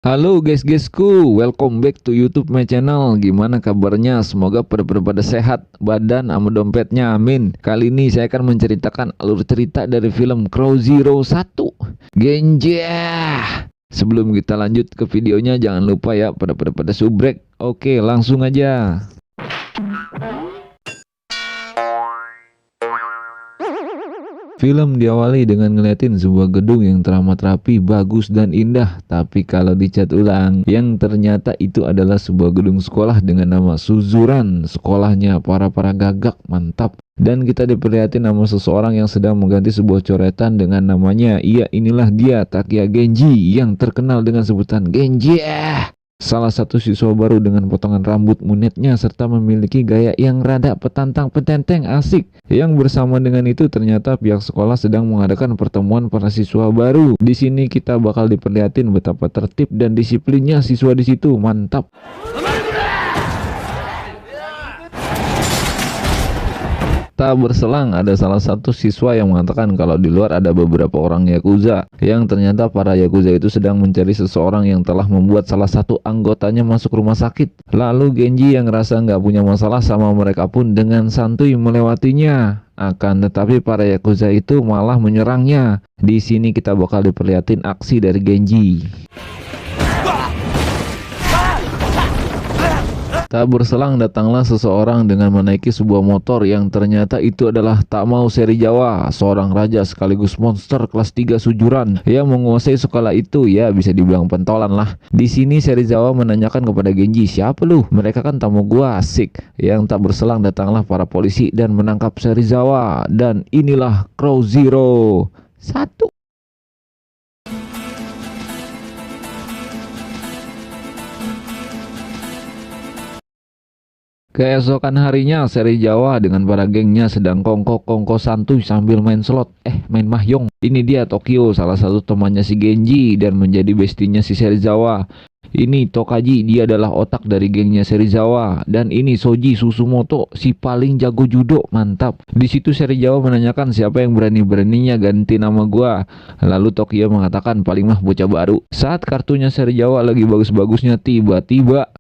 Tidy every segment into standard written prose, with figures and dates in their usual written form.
Halo guys-guysku, welcome back to YouTube my channel. Gimana kabarnya? Semoga pada sehat, badan sama dompetnya, amin. Kali ini saya akan menceritakan alur cerita dari film Crow Zero 1 Genji. Sebelum kita lanjut ke videonya, jangan lupa ya pada subrek. Oke, langsung aja. Film diawali dengan ngeliatin sebuah gedung yang teramat rapi, bagus dan indah. Tapi kalau dicat ulang, yang ternyata itu adalah sebuah gedung sekolah dengan nama Suzuran. Sekolahnya para gagak, mantap. Dan kita diperlihatin nama seseorang yang sedang mengganti sebuah coretan dengan namanya. Iya, inilah dia, Takia Genji, yang terkenal dengan sebutan Genji. Salah satu siswa baru dengan potongan rambut munetnya serta memiliki gaya yang rada petantang petenteng asik. Yang bersama dengan itu ternyata pihak sekolah sedang mengadakan pertemuan para siswa baru. Di sini kita bakal diperlihatin betapa tertib dan disiplinnya siswa di situ. Mantap. Tak berselang ada salah satu siswa yang mengatakan kalau di luar ada beberapa orang Yakuza, yang ternyata para Yakuza itu sedang mencari seseorang yang telah membuat salah satu anggotanya masuk rumah sakit. Lalu Genji yang ngerasa nggak punya masalah sama mereka pun dengan santuy melewatinya. Akan tetapi para Yakuza itu malah menyerangnya. Di sini kita bakal diperlihatin aksi dari Genji. Tak berselang datanglah seseorang dengan menaiki sebuah motor yang ternyata itu adalah Takmau Serizawa, seorang raja sekaligus monster kelas 3 Suzuran yang menguasai sekolah itu. Ya, bisa dibilang pentolan lah. Di sini Serizawa menanyakan kepada Genji, "Siapa lu?" "Mereka kan tamu gua." Asik. Yang tak berselang datanglah para polisi dan menangkap Serizawa. Dan inilah Crow Zero 1. Keesokan harinya, Serizawa dengan para gengnya sedang kongko santuy sambil main slot. Main mahjong. Ini dia Tokyo, salah satu temannya si Genji dan menjadi bestinya si Serizawa. Ini Tokaji, dia adalah otak dari gengnya Serizawa. Dan ini Soji Susumoto, si paling jago judo. Mantap. Di situ Serizawa menanyakan siapa yang berani-beraninya ganti nama gua. Lalu Tokyo mengatakan paling mah bocah baru. Saat kartunya Serizawa lagi bagus-bagusnya, tiba-tiba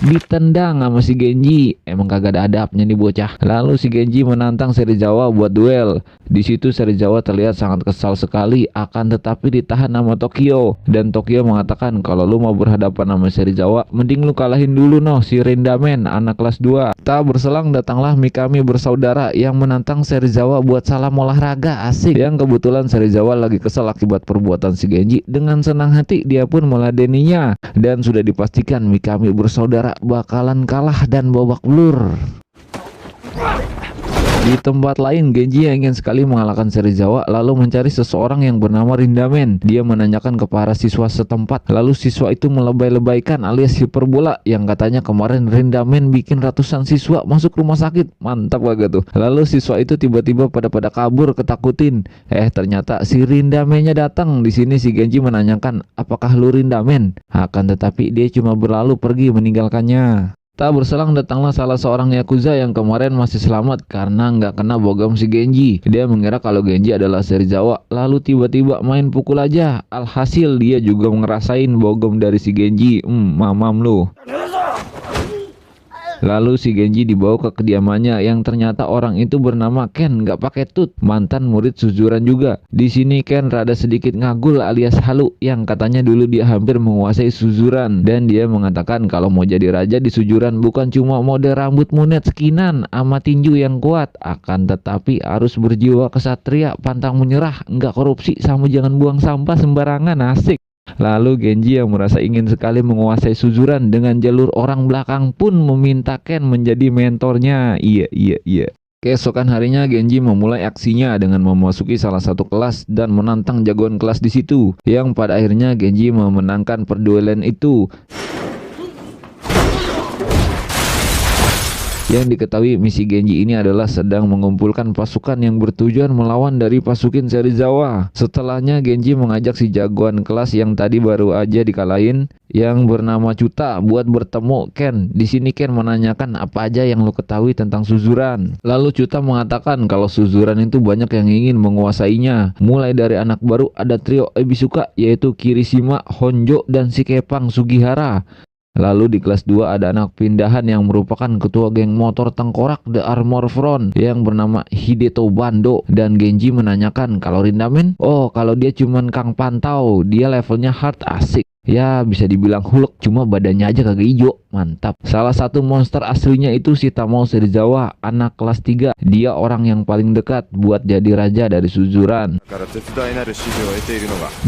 ditendang sama si Genji. Emang kagak ada adabnya nih bocah. Lalu si Genji menantang Serizawa buat duel. Di situ Serizawa terlihat sangat kesal sekali, akan tetapi ditahan sama Tokyo. Dan Tokyo mengatakan kalau lu mau berhadapan sama Serizawa, mending lu kalahin dulu si Rendamen, anak kelas 2. Tak berselang datanglah Mikami bersaudara yang menantang Serizawa buat salam olahraga. Asik. Yang kebetulan Serizawa lagi kesal akibat perbuatan si Genji. Dengan senang hati dia pun meladeninya. Dan sudah dipastikan Mikami bersaudara bakalan kalah dan babak belur. Di tempat lain, Genji yang ingin sekali mengalahkan Serizawa lalu mencari seseorang yang bernama Rindamen. Dia menanyakan ke para siswa setempat, lalu siswa itu melebay-lebaykan alias hiperbola yang katanya kemarin Rindamen bikin ratusan siswa masuk rumah sakit. Mantap banget tuh. Lalu siswa itu tiba-tiba pada kabur ketakutin. Ternyata si Rindamennya datang. Di sini si Genji menanyakan, "Apakah lu Rindamen?" Akan tetapi dia cuma berlalu pergi meninggalkannya. Tak berselang datanglah salah seorang Yakuza yang kemarin masih selamat karena nggak kena bogam si Genji. Dia mengira kalau Genji adalah Serizawa, lalu tiba-tiba main pukul aja. Alhasil dia juga ngerasain bogam dari si Genji. Mamam lu. Lalu si Genji dibawa ke kediamannya yang ternyata orang itu bernama Ken, nggak pakai tut, mantan murid Suzuran juga. Di sini Ken rada sedikit ngagul alias halu, yang katanya dulu dia hampir menguasai Suzuran. Dan dia mengatakan kalau mau jadi raja di Suzuran bukan cuma mode rambut munet sekinan ama tinju yang kuat, akan tetapi harus berjiwa kesatria, pantang menyerah, nggak korupsi, sama jangan buang sampah sembarangan. Asik. Lalu Genji yang merasa ingin sekali menguasai Suzuran dengan jalur orang belakang pun meminta Ken menjadi mentornya. Iya. Keesokan harinya Genji memulai aksinya dengan memasuki salah satu kelas dan menantang jagoan kelas di situ. Yang pada akhirnya Genji memenangkan perduelan itu. Yang diketahui misi Genji ini adalah sedang mengumpulkan pasukan yang bertujuan melawan dari pasukin Serizawa. Setelahnya Genji mengajak si jagoan kelas yang tadi baru aja dikalahin yang bernama Chuta buat bertemu Ken. Di sini Ken menanyakan apa aja yang lo ketahui tentang Suzuran. Lalu Chuta mengatakan kalau Suzuran itu banyak yang ingin menguasainya. Mulai dari anak baru ada trio Ebisuka yaitu Kirishima, Honjo, dan si Kepang Sugihara. Lalu di kelas 2 ada anak pindahan yang merupakan ketua geng motor tengkorak The Armor Front yang bernama Hideto Bando, dan Genji menanyakan kalau Rindamen, oh kalau dia cuman Kang Pantau, dia levelnya hard, asik. Ya bisa dibilang Hulk, cuma badannya aja kagak hijau, mantap. Salah satu monster aslinya itu si Tamao Serizawa, anak kelas 3. Dia orang yang paling dekat buat jadi raja dari Suzuran.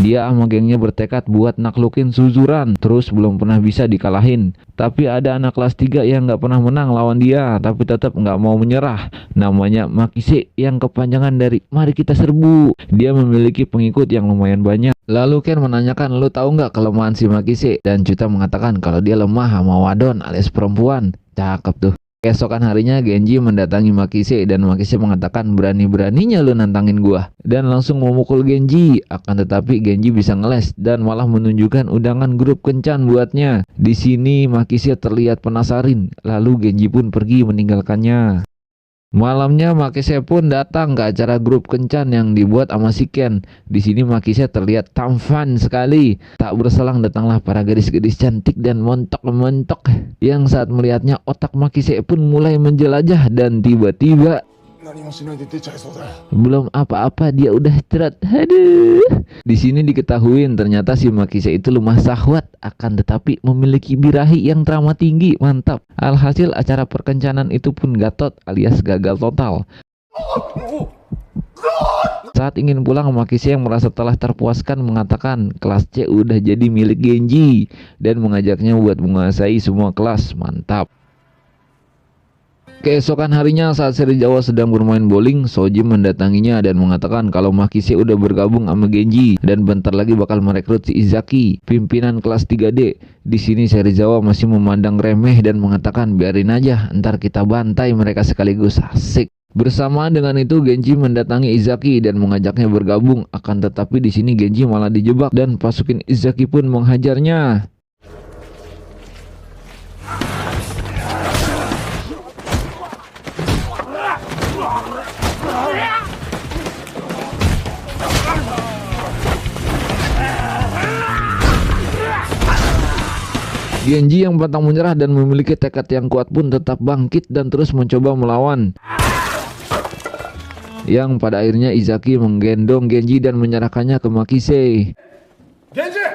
Dia sama gengnya bertekad buat naklukin Suzuran, terus belum pernah bisa dikalahin. Tapi ada anak kelas 3 yang gak pernah menang lawan dia, tapi tetap gak mau menyerah. Namanya Makise, yang kepanjangan dari mari kita serbu. Dia memiliki pengikut yang lumayan banyak. Lalu Ken menanyakan, lu tahu nggak kelemahan si Makise? Dan Chuta mengatakan kalau dia lemah sama wadon alias perempuan. Cakep tuh. Keesokan harinya Genji mendatangi Makise dan Makise mengatakan berani-beraninya lu nantangin gua, dan langsung memukul Genji. Akan tetapi Genji bisa ngeles dan malah menunjukkan undangan grup kencan buatnya. Di sini Makise terlihat penasaran, lalu Genji pun pergi meninggalkannya. Malamnya Makise pun datang ke acara grup kencan yang dibuat sama si Ken. Di sini Makise terlihat tampan sekali. Tak berselang datanglah para gadis-gadis cantik dan montok-montok yang saat melihatnya otak Makise pun mulai menjelajah, dan tiba-tiba belum apa-apa dia udah cerat. Aduh. Di sini diketahui ternyata si Makise itu lemah syahwat, akan tetapi memiliki birahi yang teramat tinggi. Mantap. Alhasil acara perkencanan itu pun gatot alias gagal total. Saat ingin pulang, Makise yang merasa telah terpuaskan mengatakan kelas C udah jadi milik Genji dan mengajaknya buat menguasai semua kelas. Mantap. Keesokan harinya saat Serizawa sedang bermain bowling, Soji mendatanginya dan mengatakan kalau Makise udah bergabung sama Genji dan bentar lagi bakal merekrut si Izaki, pimpinan kelas 3D. Di sini Serizawa masih memandang remeh dan mengatakan biarin aja, ntar kita bantai mereka sekaligus, asik. Bersamaan dengan itu Genji mendatangi Izaki dan mengajaknya bergabung, akan tetapi di sini Genji malah dijebak dan pasukin Izaki pun menghajarnya. Genji yang pantang menyerah dan memiliki tekad yang kuat pun tetap bangkit dan terus mencoba melawan. Yang pada akhirnya Izaki menggendong Genji dan menyerahkannya ke Makise. Genji!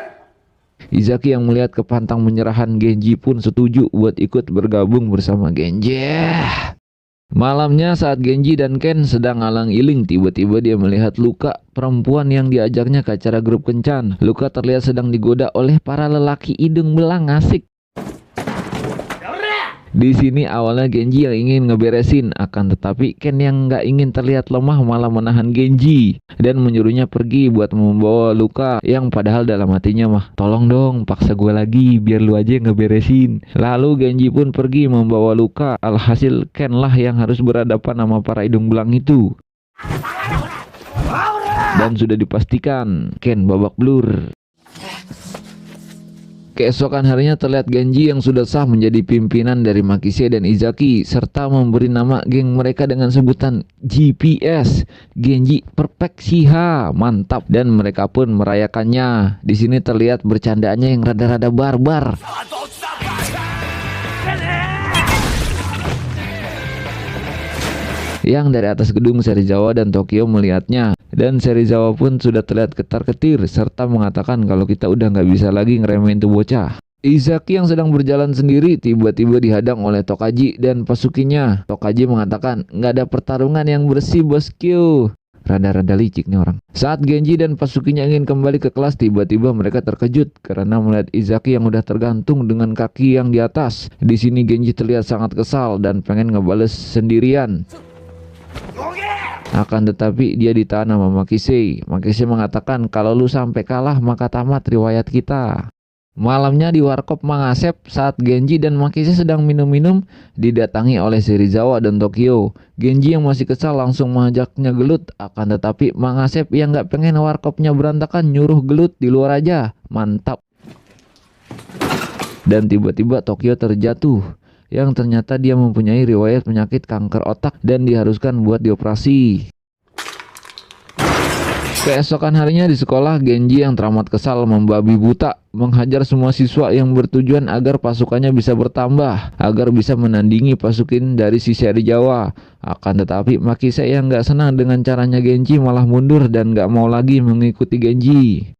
Izaki yang melihat kepantang menyerahan Genji pun setuju buat ikut bergabung bersama Genji. Malamnya saat Genji dan Ken sedang alang-iling, tiba-tiba dia melihat Luka, perempuan yang diajaknya ke acara grup kencan. Luka terlihat sedang digoda oleh para lelaki hidung belang, asik. Di sini awalnya Genji yang ingin ngeberesin, akan tetapi Ken yang nggak ingin terlihat lemah malah menahan Genji dan menyuruhnya pergi buat membawa Luka, yang padahal dalam hatinya mah tolong dong paksa gue lagi biar lu aja yang ngeberesin. Lalu Genji pun pergi membawa Luka. Alhasil Ken lah yang harus berhadapan sama para hidung belang itu, dan sudah dipastikan Ken babak belur. Keesokan harinya terlihat Genji yang sudah sah menjadi pimpinan dari Makise dan Izaki, serta memberi nama geng mereka dengan sebutan GPS, Genji Perfect Shiha. Mantap, dan mereka pun merayakannya. Di sini terlihat bercandaannya yang rada-rada barbar. Yang dari atas gedung Serizawa dan Tokyo melihatnya, dan Serizawa pun sudah terlihat ketar-ketir serta mengatakan kalau kita udah nggak bisa lagi ngeremehin tuh bocah. Izaki yang sedang berjalan sendiri tiba-tiba dihadang oleh Tokaji dan pasukinya. Tokaji mengatakan nggak ada pertarungan yang bersih bosku. Rada-rada licik nih orang. Saat Genji dan pasukinya ingin kembali ke kelas, tiba-tiba mereka terkejut karena melihat Izaki yang udah tergantung dengan kaki yang di atas. Di sini Genji terlihat sangat kesal dan pengen ngebales sendirian. Akan tetapi dia ditahan sama Makise. Makise mengatakan kalau lu sampai kalah maka tamat riwayat kita. Malamnya di warkop Mang Asep, saat Genji dan Makise sedang minum-minum, didatangi oleh Serizawa dan Tokyo. Genji yang masih kesal langsung mengajaknya gelut, akan tetapi Mang Asep yang gak pengen warkopnya berantakan nyuruh gelut di luar aja. Mantap. Dan tiba-tiba Tokyo terjatuh, yang ternyata dia mempunyai riwayat penyakit kanker otak dan diharuskan buat dioperasi. Keesokan harinya di sekolah, Genji yang teramat kesal membabi buta menghajar semua siswa yang bertujuan agar pasukannya bisa bertambah, agar bisa menandingi pasukan dari si Serizawa. Akan tetapi Makise yang gak senang dengan caranya Genji malah mundur dan gak mau lagi mengikuti Genji.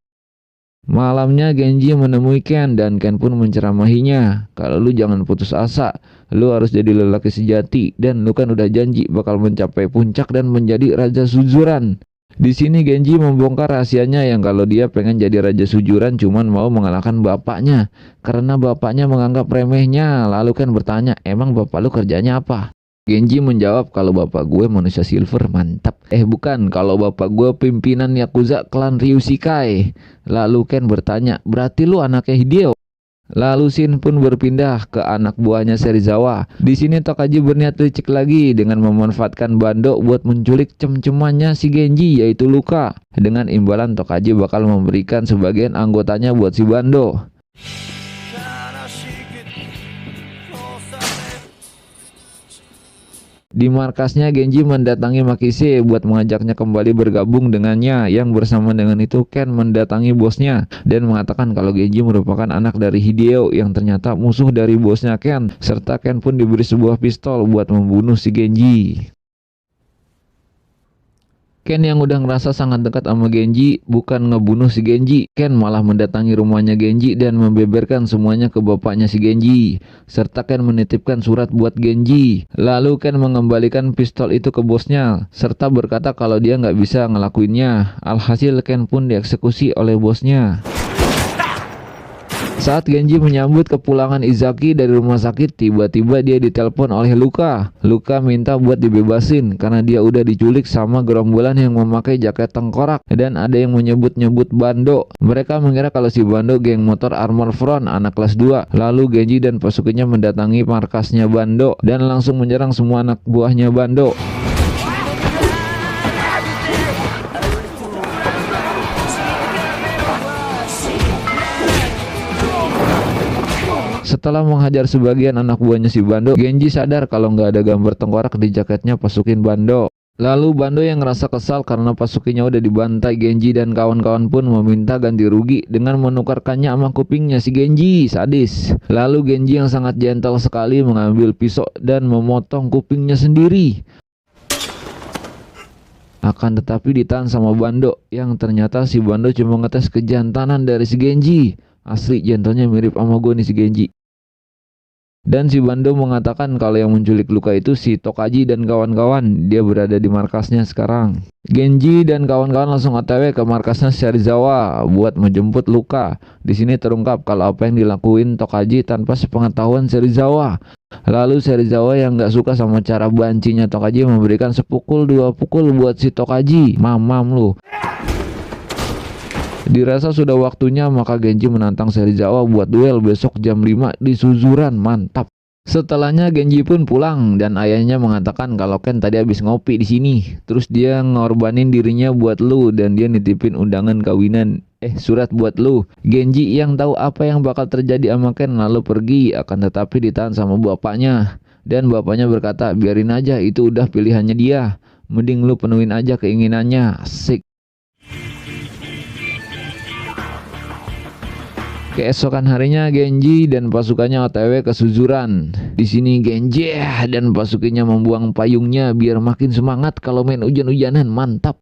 Malamnya Genji menemui Ken dan Ken pun menceramahinya, kalau lu jangan putus asa, lu harus jadi lelaki sejati dan lu kan udah janji bakal mencapai puncak dan menjadi raja suzuran. Di sini Genji membongkar rahasianya yang kalau dia pengen jadi raja sujuran cuman mau mengalahkan bapaknya karena bapaknya menganggap remehnya. Lalu Ken bertanya, emang bapak lu kerjanya apa? Genji menjawab, kalau bapak gue manusia silver. Mantap. Bukan, kalau bapak gue pimpinan Yakuza klan Ryusikai. Lalu Ken bertanya, berarti lu anaknya Hideo? Lalu Shin pun berpindah ke anak buahnya Serizawa. Di sini Tokaji berniat licik lagi dengan memanfaatkan Bando buat menculik cem-cemannya si Genji, yaitu Luka. Dengan imbalan Tokaji bakal memberikan sebagian anggotanya buat si Bando. Di markasnya Genji mendatangi Makise buat mengajaknya kembali bergabung dengannya. Yang bersama dengan itu Ken mendatangi bosnya dan mengatakan kalau Genji merupakan anak dari Hideo yang ternyata musuh dari bosnya Ken. Serta Ken pun diberi sebuah pistol buat membunuh si Genji. Ken yang udah ngerasa sangat dekat sama Genji bukan ngebunuh si Genji. Ken malah mendatangi rumahnya Genji dan membeberkan semuanya ke bapaknya si Genji. Serta Ken menitipkan surat buat Genji. Lalu Ken mengembalikan pistol itu ke bosnya serta berkata kalau dia nggak bisa ngelakuinnya. Alhasil Ken pun dieksekusi oleh bosnya. Saat Genji menyambut kepulangan Izaki dari rumah sakit, tiba-tiba dia ditelepon oleh Luka. Luka minta buat dibebasin karena dia udah diculik sama gerombolan yang memakai jaket tengkorak dan ada yang menyebut-nyebut Bando. Mereka mengira kalau si Bando geng motor Armor Front anak kelas 2. Lalu Genji dan pasukannya mendatangi markasnya Bando dan langsung menyerang semua anak buahnya Bando. Setelah menghajar sebagian anak buahnya si Bando, Genji sadar kalau nggak ada gambar tengkorak di jaketnya pasukin Bando. Lalu Bando yang ngerasa kesal karena pasukinya udah dibantai Genji dan kawan-kawan pun meminta ganti rugi dengan menukarkannya sama kupingnya si Genji, sadis. Lalu Genji yang sangat gentle sekali mengambil pisau dan memotong kupingnya sendiri. Akan tetapi ditahan sama Bando, yang ternyata si Bando cuma ngetes kejantanan dari si Genji. Asli jantannya mirip sama gue nih si Genji. Dan si Bando mengatakan kalau yang menculik Luka itu si Tokaji dan kawan-kawan. Dia berada di markasnya sekarang. Genji dan kawan-kawan langsung OTW ke markasnya Serizawa buat menjemput Luka. Di sini terungkap kalau apa yang dilakuin Tokaji tanpa sepengetahuan Serizawa. Lalu Serizawa yang gak suka sama cara bancinya Tokaji memberikan sepukul 2 pukul buat si Tokaji. Mamam lu. Dirasa sudah waktunya maka Genji menantang Serizawa buat duel besok jam 5 di Suzuran. Mantap. Setelahnya Genji pun pulang dan ayahnya mengatakan kalau Ken tadi habis ngopi di sini. Terus dia ngorbanin dirinya buat lu dan dia nitipin undangan kawinan. Surat buat lu. Genji yang tahu apa yang bakal terjadi sama Ken lalu pergi, akan tetapi ditahan sama bapaknya. Dan bapaknya berkata, biarin aja, itu udah pilihannya dia. Mending lu penuhin aja keinginannya. Asik. Keesokan harinya Genji dan pasukannya OTW ke Suzuran. Di sini Genji dan pasukannya membuang payungnya biar makin semangat kalau main hujan-hujanan. Mantap.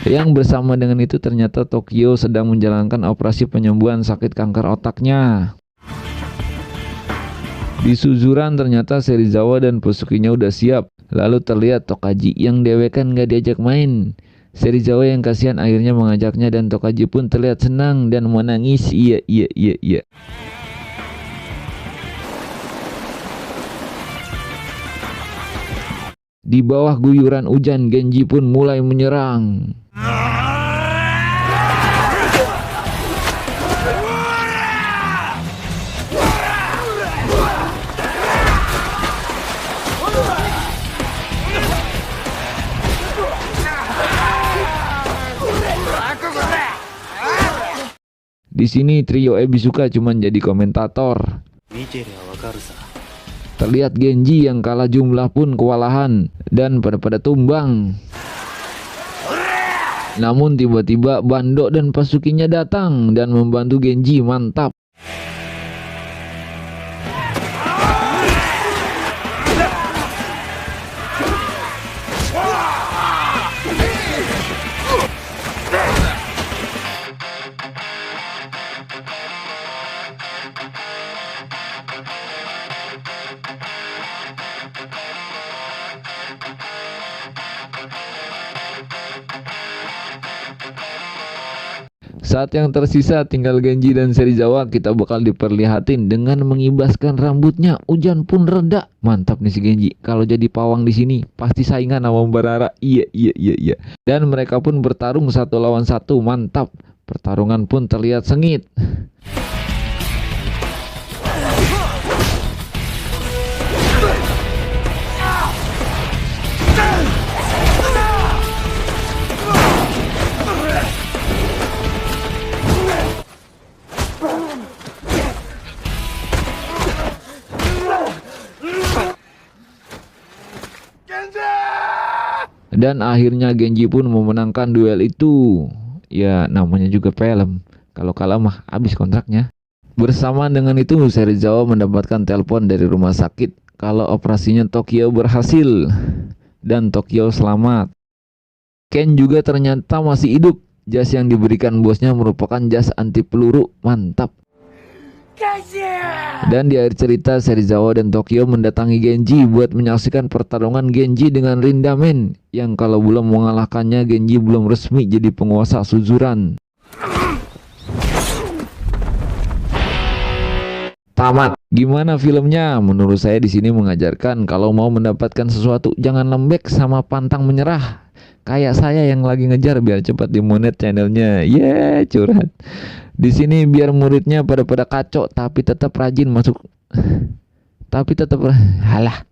Yang bersama dengan itu ternyata Tokyo sedang menjalankan operasi penyembuhan sakit kanker otaknya. Di Suzuran ternyata Serizawa dan pasukannya udah siap. Lalu terlihat Tokaji yang dewekan gak diajak main. Serizawa yang kasihan akhirnya mengajaknya dan Tokaji pun terlihat senang dan menangis. Iya. Di bawah guyuran hujan Genji pun mulai menyerang. Di sini trio Ebisuka cuman jadi komentator. Terlihat Genji yang kalah jumlah pun kewalahan dan pada tumbang. Namun tiba-tiba Bando dan pasukinya datang dan membantu Genji. Mantap. Saat yang tersisa tinggal Genji dan Serizawa, kita bakal diperlihatin dengan mengibaskan rambutnya. Hujan pun reda. Mantap nih si Genji. Kalau jadi pawang di sini pasti saingan sama Barara. Iya. Dan mereka pun bertarung 1 lawan 1. Mantap. Pertarungan pun terlihat sengit. Dan akhirnya Genji pun memenangkan duel itu. Ya namanya juga film. Kalau kalah mah habis kontraknya. Bersamaan dengan itu Serizawa mendapatkan telepon dari rumah sakit kalau operasinya Tokyo berhasil dan Tokyo selamat. Ken juga ternyata masih hidup. Jas yang diberikan bosnya merupakan jas anti peluru. Mantap. Dan di akhir cerita Serizawa dan Tokyo mendatangi Genji buat menyaksikan pertarungan Genji dengan Rindamen, yang kalau belum mengalahkannya Genji belum resmi jadi penguasa Suzuran. Tamat. Gimana filmnya? Menurut saya di sini mengajarkan kalau mau mendapatkan sesuatu jangan lembek sama pantang menyerah. Kayak saya yang lagi ngejar biar cepat dimonet channelnya. Curhat. Di sini biar muridnya pada kacau tapi tetap rajin masuk.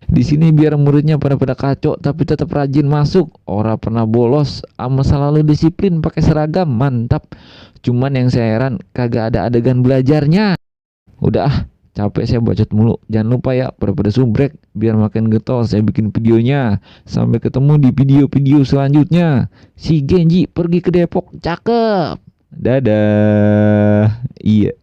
Di sini biar muridnya pada kacau tapi tetap rajin masuk. Ora pernah bolos, ama selalu disiplin pakai seragam. Mantap. Cuman yang saya heran kagak ada adegan belajarnya. Udah capek saya bacot mulu. Jangan lupa ya pada subrek biar makin getol saya bikin videonya. Sampai ketemu di video-video selanjutnya. Si Genji pergi ke Depok. Cakep. Dadah. Iya.